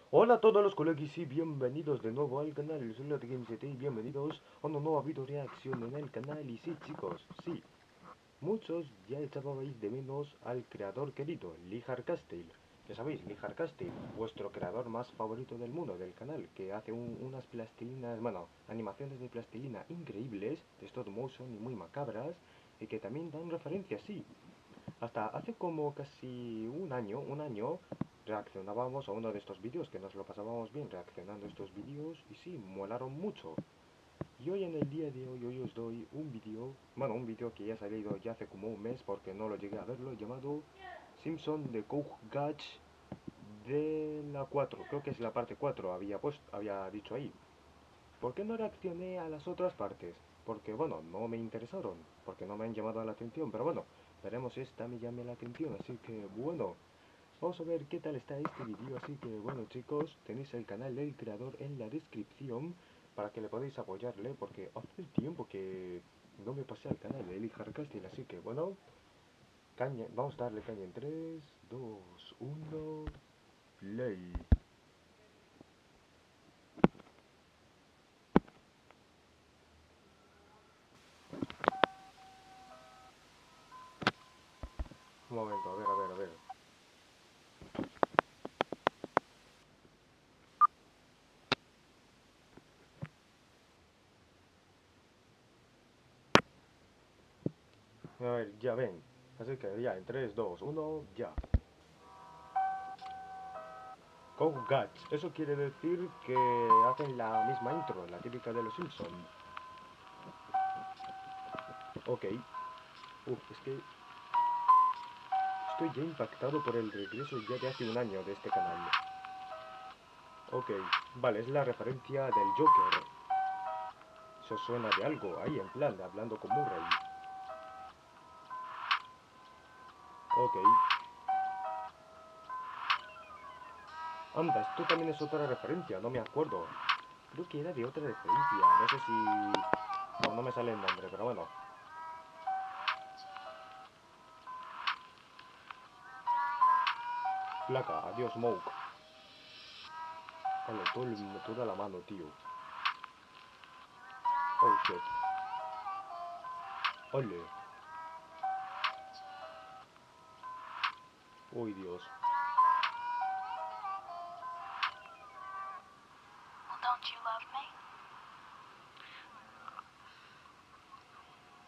Hola a todos los colegas y bienvenidos de nuevo al canal, yo soy LatGame7 y bienvenidos a una nueva video reacción en el canal. Y sí chicos, sí, muchos ya echabais de menos al creador querido, Lee Hardcastle. Ya sabéis, Lee Hardcastle, vuestro creador más favorito del mundo del canal, que hace unas plastilinas, bueno, animaciones de plastilina increíbles, de stop motion y muy macabras, y que también dan referencias, sí. Hasta hace como casi un año, reaccionábamos a uno de estos vídeos, que nos lo pasábamos bien reaccionando a estos vídeos, y sí, molaron mucho. Y hoy en el día de hoy os doy un vídeo, bueno, un vídeo que ya ha salido ya hace como un mes porque no lo llegué a verlo, llamado Simpson de Coach Gatch de la 4, creo que es la parte 4, había dicho ahí. ¿Por qué no reaccioné a las otras partes? Porque, bueno, no me interesaron, porque no me han llamado la atención, pero bueno, veremos si esta me llame la atención, así que, bueno, vamos a ver qué tal está este vídeo, así que, bueno, chicos, tenéis el canal del creador en la descripción para que le podáis apoyarle, porque hace tiempo que no me pasé al canal de Eli Hardcastle, así que, bueno, vamos a darle caña en 3, 2, 1, play. Un momento, a ver. A ver, ya ven. Así que ya, en 3, 2, 1, ya. Go Guts. Eso quiere decir que hacen la misma intro, la típica de los Simpsons. Ok. Es que estoy ya impactado por el regreso ya de hace un año de este canal. Ok. Vale, es la referencia del Joker. Eso suena de algo, ahí en plan, hablando con Murray. Ok. Anda, esto también es otra referencia, no me acuerdo. Creo que era de otra referencia, no sé si... no me sale el nombre, pero bueno. Placa, adiós Smoke. Vale, toda la mano, tío. Oh shit. Ole. Uy, Dios. Well, don't you love me?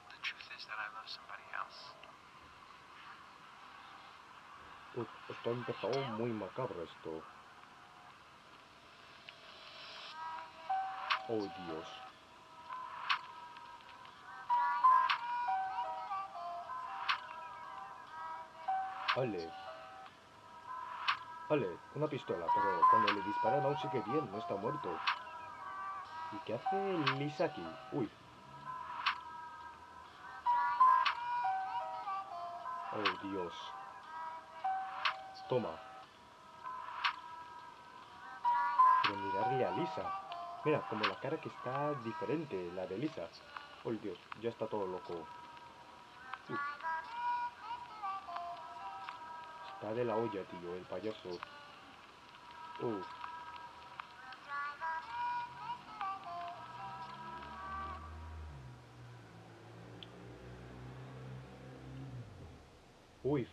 The truth is that I love somebody else. Esto ha empezado muy macabro esto. Oh, Dios. Vale. Vale, una pistola, pero cuando le disparan aún sigue bien, no está muerto. ¿Y qué hace Lisa aquí? Uy. Oh, Dios. Toma. Pero mirarle a Lisa. Mira, como la cara que está diferente, la de Lisa. Oh, Dios, ya está todo loco. Uf, está de la olla, tío, el payaso. Uf. Uy.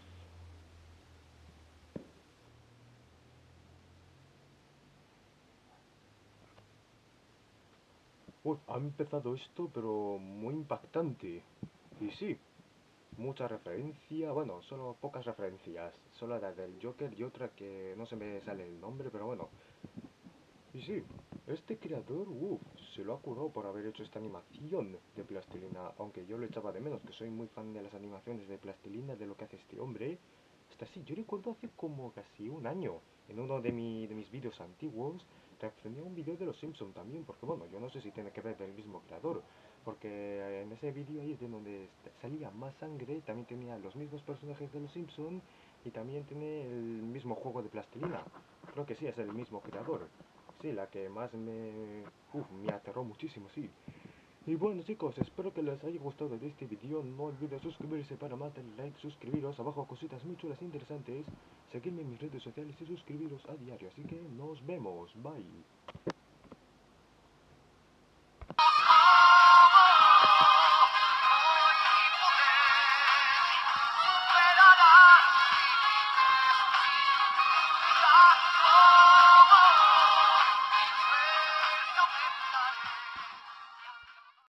Uf, ha empezado esto, pero muy impactante. Y sí, mucha referencia, bueno, solo pocas referencias. Solo la del Joker y otra que no se me sale el nombre, pero bueno. Y sí, este creador, se lo ha currado por haber hecho esta animación de plastilina. Aunque yo lo echaba de menos, que soy muy fan de las animaciones de plastilina, de lo que hace este hombre. Hasta así, yo recuerdo hace como casi un año, en uno de mis vídeos antiguos, reaccioné a un vídeo de los Simpsons también, porque bueno, yo no sé si tiene que ver del mismo creador, porque en ese vídeo ahí es de donde salía más sangre, también tenía los mismos personajes de los Simpsons y también tiene el mismo juego de plastilina. Creo que sí, es el mismo creador. Sí, la que más me... me aterró muchísimo, sí. Y bueno chicos, espero que les haya gustado de este vídeo. No olviden suscribirse para más, darle like, suscribiros, abajo cositas muy chulas e interesantes, seguirme en mis redes sociales y suscribiros a diario. Así que nos vemos, bye.